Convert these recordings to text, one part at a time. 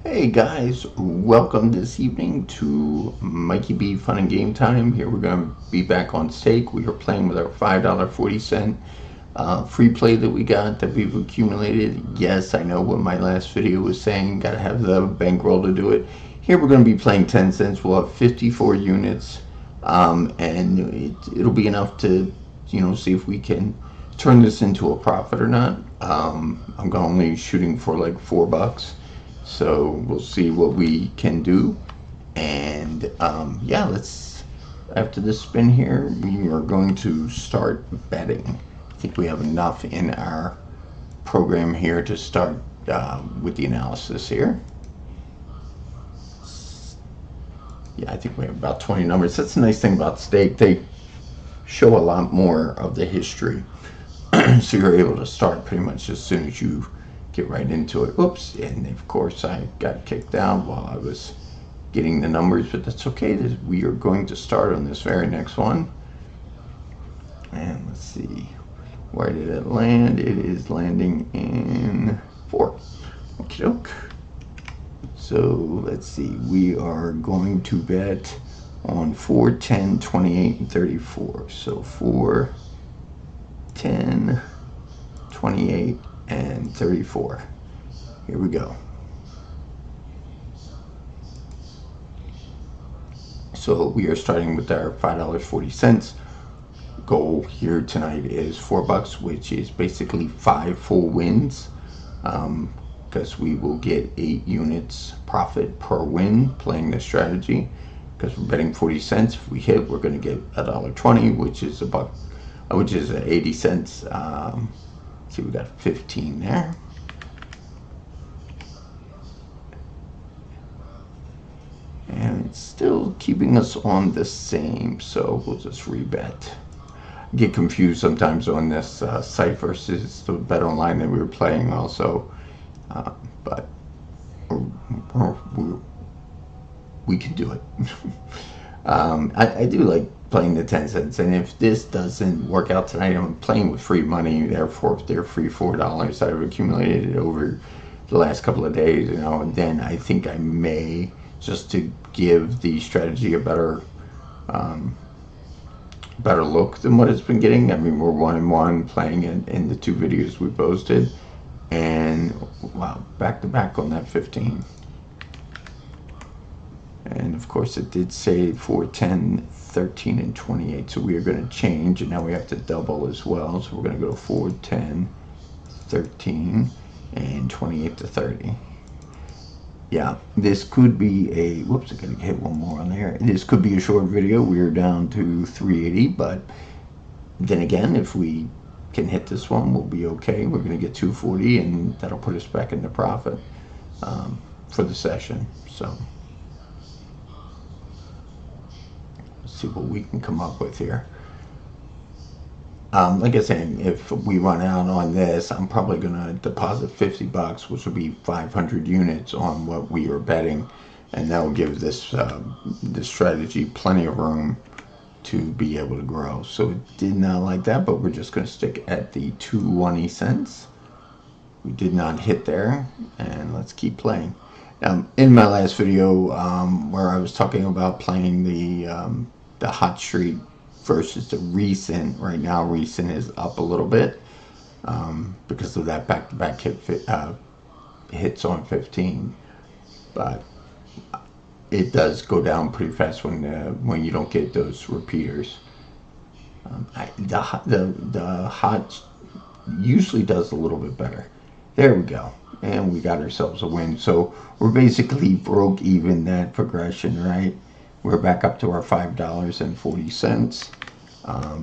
Hey guys, welcome this evening to Mikey B Fun and Game Time. Here we're going to be back on stake. We are playing with our $5.40 free play that we got that we've accumulated. Yes, I know what my last video was saying, got to have the bankroll to do it. Here we're going to be playing 10 cents. We'll have 54 units, and it'll be enough to, see if we can turn this into a profit or not. I'm only shooting for like $4. So we'll see what we can do. And yeah, after this spin here, we are going to start betting. I think we have enough in our program here to start with the analysis here. Yeah, I think we have about 20 numbers. That's the nice thing about stake. They show a lot more of the history. So you're able to start pretty much as soon as you get right into it. Oops, and of course I got kicked out while I was getting the numbers, but that's okay. We are going to start on this very next one. And let's see, where did it land? It is landing in 4. Okie doke. So let's see, we are going to bet on 4, 10, 28, and 34. So 4, 10, 28, and 34. Here we go. So we are starting with our $5.40. Goal here tonight is $4, which is basically 5 full wins, because we will get 8 units profit per win playing this strategy. Because we're betting 40 cents. If we hit, we're going to get $1.20, which is a buck, which is 80 cents. See, we got 15 there. And it's still keeping us on the same, so we'll just rebet. Get confused sometimes on this site versus the bet online that we were playing also, but we can do it. I do like playing the 10 cents, and if this doesn't work out tonight, I'm playing with free money. Therefore, if they're free $4 that I've accumulated over the last couple of days, and then I think I may, just to give the strategy a better look than what it's been getting. I mean, we're 1-1 playing it in the 2 videos we posted, and wow, back to back on that 15. And of course it did say 4, 10, 13, and 28, so we are going to change, and now we have to double as well. So we're going to go 4, 10, 13, and 28 to 30. Yeah, this could be a, whoops, I gotta hit one more on there. This could be a short video. We're down to 380, but then again, if we can hit this one, we'll be okay. We're gonna get 240, and that'll put us back into profit for the session. So let's see what we can come up with here. Like I said, if we run out on this, I'm probably going to deposit $50, which will be 500 units on what we are betting, and that will give this this strategy plenty of room to be able to grow. So it did not like that, but we're just going to stick at the 220 cents. We did not hit there, and let's keep playing. Now, in my last video, where I was talking about playing the hot streak versus the recent, right now recent is up a little bit because of that back-to-back hits on 15, but it does go down pretty fast when you don't get those repeaters. The hot usually does a little bit better. There we go, and we got ourselves a win. So we're basically broke even that progression, right? We're back up to our $5.40,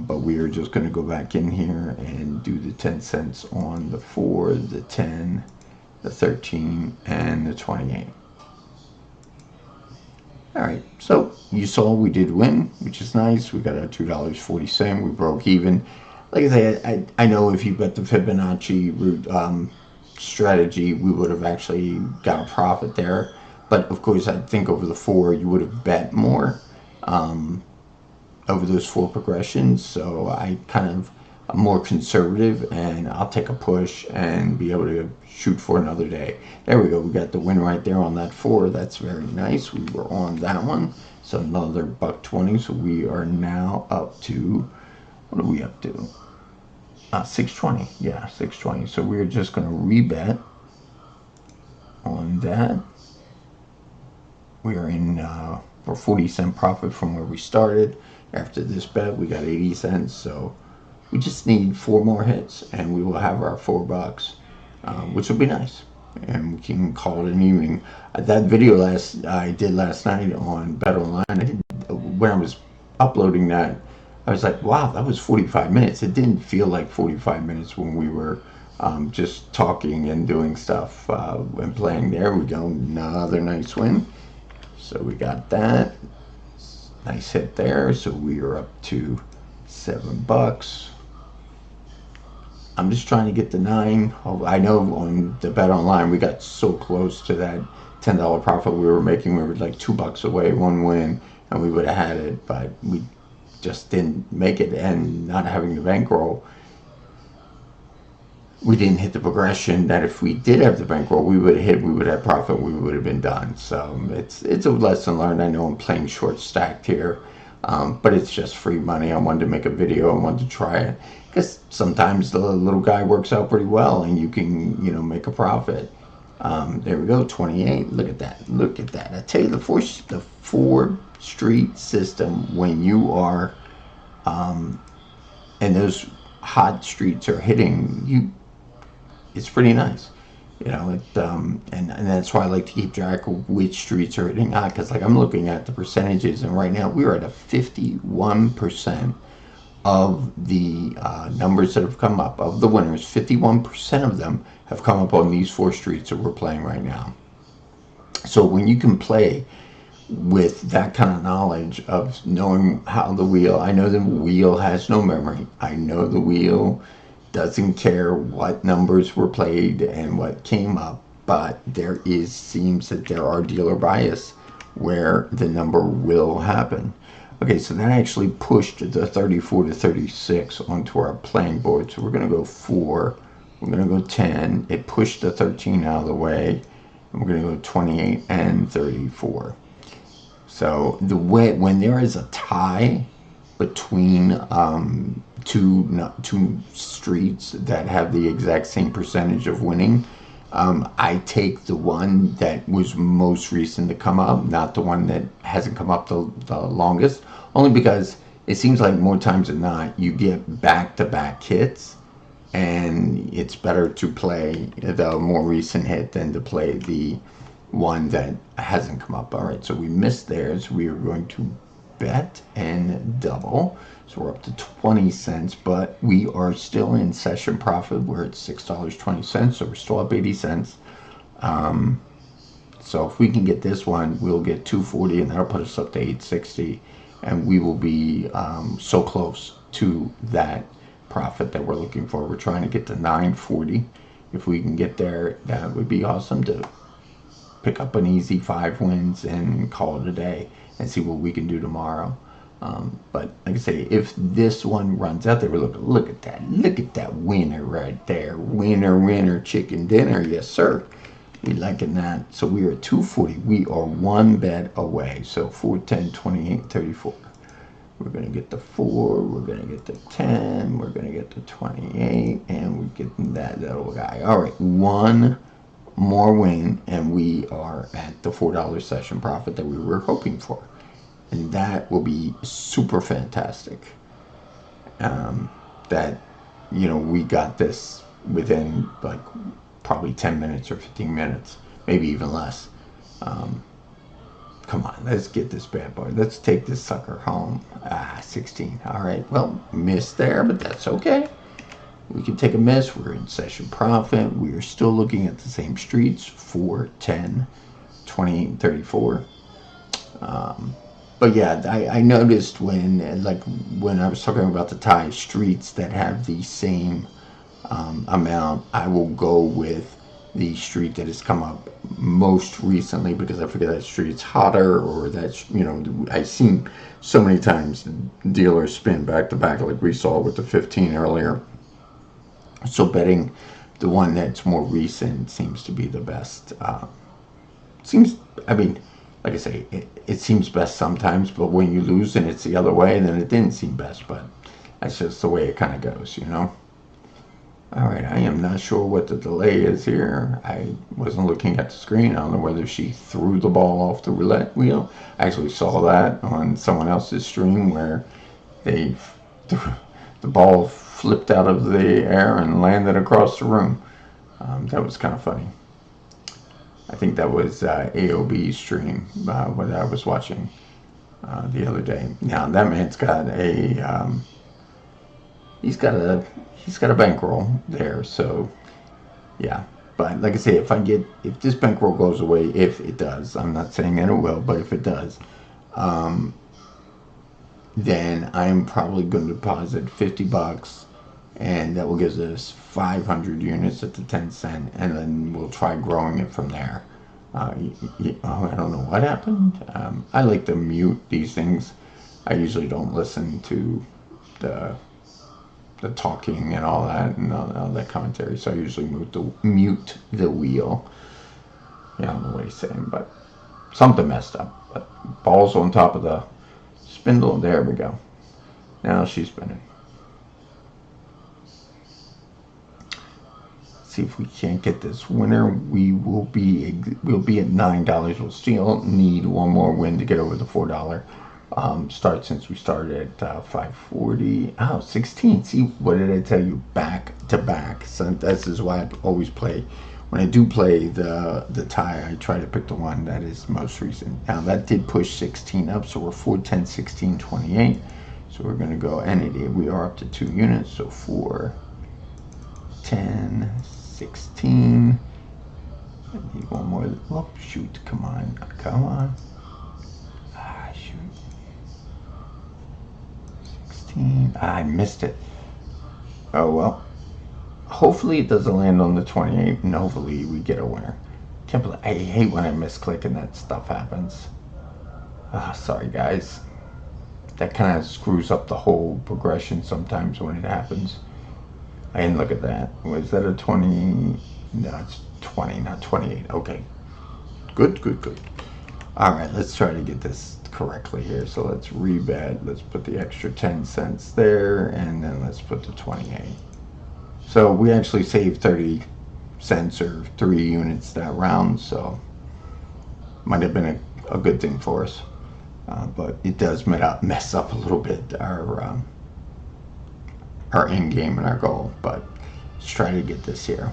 but we are just going to go back in here and do the 10 cents on the 4, the 10, the 13, and the 28. All right, so you saw we did win, which is nice. We got our $2.40. We broke even. Like I said, I know if you bet the Fibonacci route strategy, we would have actually got a profit there. But of course, I think over the 4, you would have bet more over those 4 progressions. So I kind of I'm more conservative, and I'll take a push and be able to shoot for another day. There we go. We got the win right there on that 4. That's very nice. We were on that one. So another $1.20. So we are now up to, what are we up to? 620. Yeah, 620. So we're just going to rebet on that. We are in for 40-cent profit from where we started. After this bet, we got 80 cents. So we just need 4 more hits, and we will have our $4, which will be nice. And we can call it an evening. That video I did last night on Bet Online, when I was uploading that, I was like, wow, that was 45 minutes. It didn't feel like 45 minutes when we were just talking and doing stuff and playing. There we go. Another nice win. So we got that. Nice hit there. So we are up to $7. I'm just trying to get the 9. I know on the Bet Online we got so close to that $10 profit we were making. We were like $2 away, 1 win, and we would have had it, but we just didn't make it. And not having the bankroll, we didn't hit the progression that if we did have the bankroll, we would have hit, we would have profit, we would have been done. So it's a lesson learned. I know I'm playing short stacked here, but it's just free money. I wanted to make a video. I wanted to try it because sometimes the little guy works out pretty well, and you can make a profit. There we go, 28. Look at that. Look at that. I tell you, the four street system, when you are and those hot streets are hitting you, it's pretty nice. And that's why I like to keep track of which streets are hitting hot, because like I'm looking at the percentages, and right now we're at a 51% of the numbers that have come up, of the winners. 51% of them have come up on these 4 streets that we're playing right now. So when you can play with that kind of knowledge of knowing how the wheel, I know the wheel has no memory. I know the wheel doesn't care what numbers were played and what came up, but seems that there are dealer bias where the number will happen. Okay, so that actually pushed the 34 to 36 onto our playing board. So we're going to go 4. We're going to go 10. It pushed the 13 out of the way. And we're going to go 28 and 34. So when there is a tie between two streets that have the exact same percentage of winning, I take the one that was most recent to come up, not the one that hasn't come up the longest, only because it seems like more times than not you get back-to-back hits, and it's better to play the more recent hit than to play the one that hasn't come up. All right, so we missed theirs. We are going to bet and double. So we're up to 20 cents, but we are still in session profit. We're at $6.20, so we're still up 80 cents. So if we can get this one, we'll get 240, and that'll put us up to 860, and we will be so close to that profit that we're looking for. We're trying to get to 940. If we can get there, that would be awesome to pick up an easy 5 wins and call it a day and see what we can do tomorrow. But like I say, if this one runs out there, look at that winner right there. Winner, chicken dinner. Yes, sir. We liking that. So we are at 240. We are 1 bet away. So 4, 10, 28, 34. We're going to get the 4. We're going to get the 10. We're going to get the 28. And we're getting that little guy. All right. 1 more win, and we are at the $4 session profit that we were hoping for. And that will be super fantastic. That, we got this within like probably 10 minutes or 15 minutes, maybe even less. Come on, let's get this bad boy. Let's take this sucker home. 16. All right, well, missed there, but that's okay. We can take a miss. We're in session profit. We are still looking at the same streets, 4, 10, 28, and 34. But yeah, I noticed when I was talking about the tie streets that have the same amount, I will go with the street that has come up most recently, because I figure that street's hotter, or that's, I've seen so many times dealers spin back to back like we saw with the 15 earlier. So betting the one that's more recent seems to be the best. Seems, I mean, like I say, it seems best sometimes, but when you lose and it's the other way, then it didn't seem best. But that's just the way it kind of goes. All right, I am not sure what the delay is here. I wasn't looking at the screen. I don't know whether she threw the ball off the roulette wheel. I actually saw that on someone else's stream where the ball flipped out of the air and landed across the room. That was kind of funny. I think that was AOB's stream what I was watching the other day. Now that man's got he's got a bankroll there, so yeah. But like I say, if this bankroll goes away, if it does, I'm not saying that it will, but if it does, then I'm probably going to deposit $50, and that will give us 500 units at the 10 cent, and then we'll try growing it from there. I don't know what happened. I like to mute these things. I usually don't listen to the talking and all that and all that commentary, so I usually mute the wheel. Yeah, I don't know what he's saying, but something messed up. But ball's on top of the spindle. There we go. Now she's spinning. See if we can't get this winner. We'll be at $9. We'll still need one more win to get over the $4 start, since we started at 540. Oh, 16. See, what did I tell you? Back to back. So this is why I always play. When I do play the tie, I try to pick the one that is most recent. Now that did push 16 up, so we're 4, 10, 16, 28. So we're going to go, and we are up to 2 units. So 4, 10, 16. I need one more. Oh, shoot. Come on. Come on. Ah, shoot. 16. I missed it. Oh, well. Hopefully it doesn't land on the 28, and hopefully we get a winner. I hate when I misclick and that stuff happens. Sorry, guys. That kind of screws up the whole progression sometimes when it happens. I didn't look at that. Was that a 20? No, it's 20, not 28. Okay. Good. All right, let's try to get this correctly here. So let's rebet. Let's put the extra 10 cents there, and then let's put the 28. So we actually saved 30 cents or 3 units that round, so might have been a good thing for us. But it does mess up a little bit our end game and our goal. But let's try to get this here.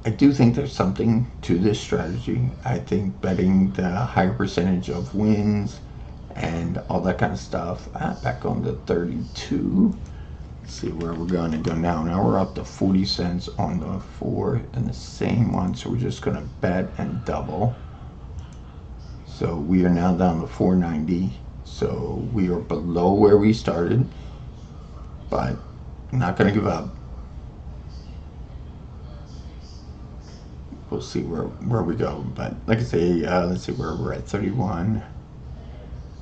I do think there's something to this strategy. I think betting the higher percentage of wins and all that kind of stuff. Back on the 32. Let's see where we're going to go now. Now we're up to 40 cents on the 4 and the same one. So we're just going to bet and double. So we are now down to 490. So we are below where we started, but I'm not going to give up. We'll see where we go. But like I say, let's see where we're at. 31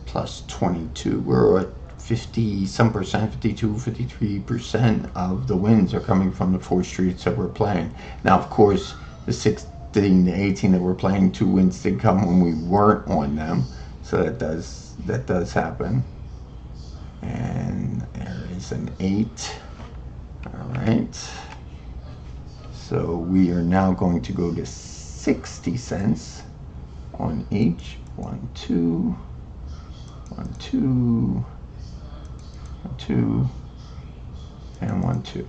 plus 22. We're at 50 some percent, 52, 53% of the wins are coming from the 4 streets that we're playing. Now, of course, the 16 to 18 that we're playing, 2 wins did come when we weren't on them. So that does happen. And there is an 8. All right. So we are now going to go to 60 cents on each. 1, 2, 1, 2, 1, 2, and 1, 2.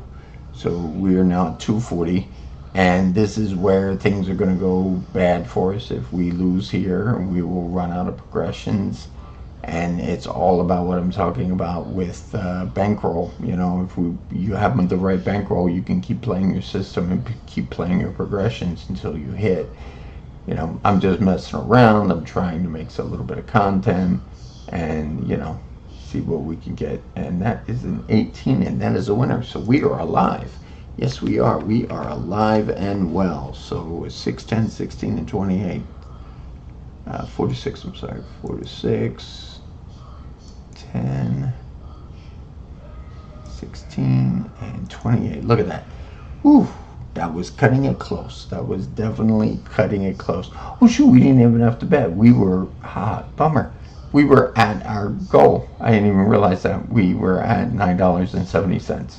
So we are now at 240, and this is where things are going to go bad for us. If we lose here, we will run out of progressions. And it's all about what I'm talking about with bankroll. If you have the right bankroll, you can keep playing your system and keep playing your progressions until you hit. I'm just messing around. I'm trying to make a little bit of content, and see what we can get. And that is an 18, and that is a winner. So we are alive. Yes, we are. We are alive and well. So 6, 10, 16, and 28. 46, I'm sorry. 46, 10, 16, and 28. Look at that. Whew. That was cutting it close. That was definitely cutting it close. Oh, shoot. We didn't even have to bet. We were, bummer. We were at our goal. I didn't even realize that. We were at $9.70.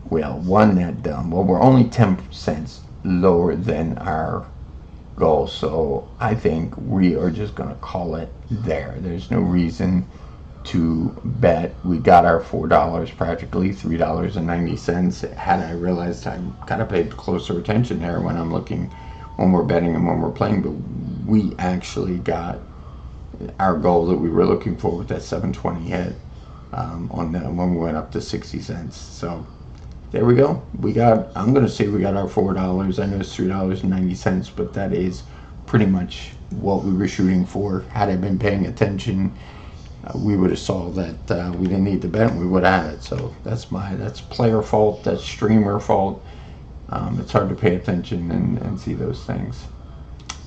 Well, won that dumb. Well, we're only 10 cents lower than our goal, so I think we are just going to call it there. There's no reason to bet. We got our $4 practically, $3.90. Had I realized, I kind of paid closer attention there when I'm looking, when we're betting and when we're playing, but we actually got our goal that we were looking for with that 720 hit on that when we went up to 60 cents. So there we go. I'm going to say we got our $4. I know it's $3.90, but that is pretty much what we were shooting for. Had I been paying attention, we would have saw that we didn't need to bet and we would have had it. So that's player fault, that's streamer fault. It's hard to pay attention and see those things.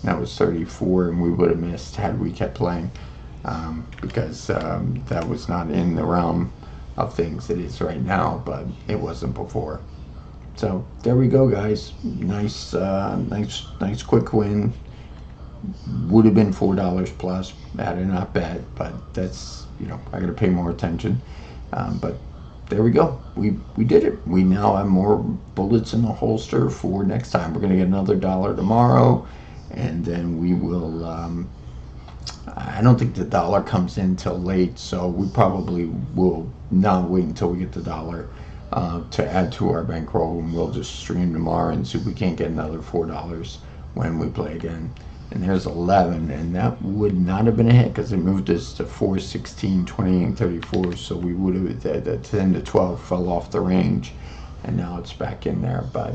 That was 34, and we would have missed had we kept playing, because that was not in the realm of things it is right now, but it wasn't before. So there we go, guys. Nice quick win. Would have been $4 plus had I not bet, but that's, I got to pay more attention. But there we go. We did it. We now have more bullets in the holster for next time. We're going to get another $1 tomorrow, and then we will. I don't think the dollar comes in till late, so we probably will not wait until we get the dollar to add to our bankroll, and we'll just stream tomorrow and see if we can't get another $4 when we play again. And there's 11, and that would not have been a hit because it moved us to 4, 16, 28, and 34. So we would have, the 10 to 12 fell off the range, and now it's back in there. But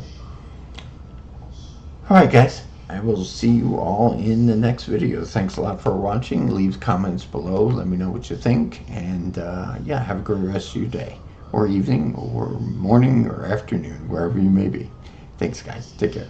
all right, guys, I will see you all in the next video. Thanks a lot for watching. Leave comments below. Let me know what you think, and yeah, have a great rest of your day, or evening, or morning, or afternoon, wherever you may be. Thanks, guys. Take care.